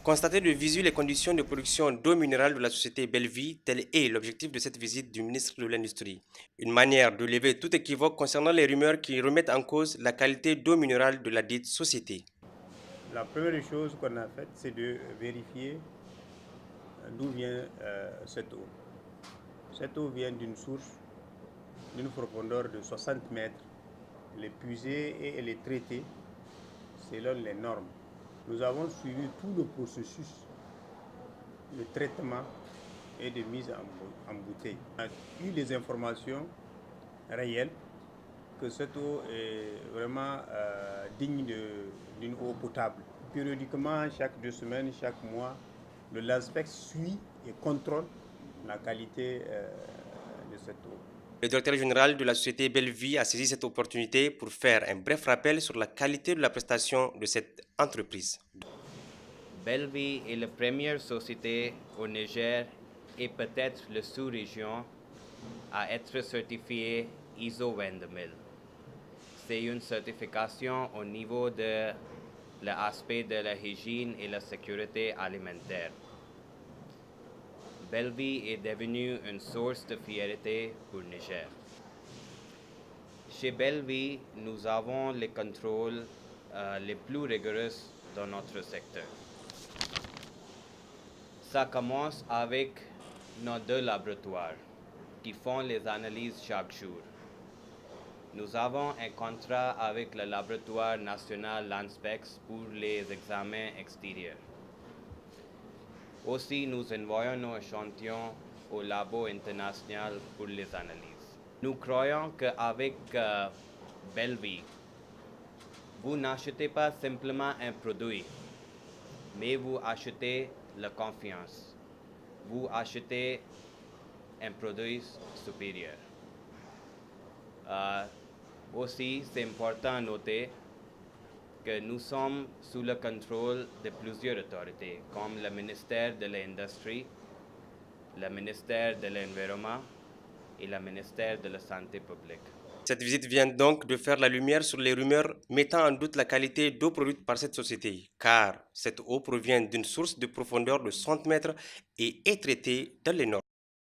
Constater de visu les conditions de production d'eau minérale de la société Bellevie, tel est l'objectif de cette visite du ministre de l'Industrie. Une manière de lever tout équivoque concernant les rumeurs qui remettent en cause la qualité d'eau minérale de la dite société. La première chose qu'on a faite, c'est de vérifier d'où vient cette eau. Cette eau vient d'une source d'une profondeur de 60 mètres. Elle est puisée et elle est traitée selon les normes. Nous avons suivi tout le processus de traitement et de mise en bouteille. On a eu des informations réelles que cette eau est vraiment digne d'une eau potable. Périodiquement, chaque 2 semaines, chaque mois, le LASPEX suit et contrôle la qualité de cette eau. Le directeur général de la société Bellevie a saisi cette opportunité pour faire un bref rappel sur la qualité de la prestation de cette entreprise. Bellevie est la première société au Niger et peut-être la sous-région à être certifiée ISO 22000. C'est une certification au niveau de l'aspect de la hygiène et la sécurité alimentaire. Bellevie est devenue une source de fierté pour le Niger. Chez Bellevie, nous avons les contrôles les plus rigoureux dans notre secteur. Ça commence avec nos 2 laboratoires qui font les analyses chaque jour. Nous avons un contrat avec le laboratoire national LANSPEX pour les examens extérieurs. Aussi, nous envoyons nos échantillons au labo international pour les analyses. Nous croyons qu'avec Bellevie, vous n'achetez pas simplement un produit, mais vous achetez la confiance. Vous achetez un produit supérieur. Aussi, c'est important de noter que nous sommes sous le contrôle de plusieurs autorités, comme le ministère de l'Industrie, le ministère de l'Environnement et le ministère de la Santé publique. Cette visite vient donc de faire la lumière sur les rumeurs mettant en doute la qualité d'eau produite par cette société, car cette eau provient d'une source de profondeur de 100 mètres et est traitée dans les normes.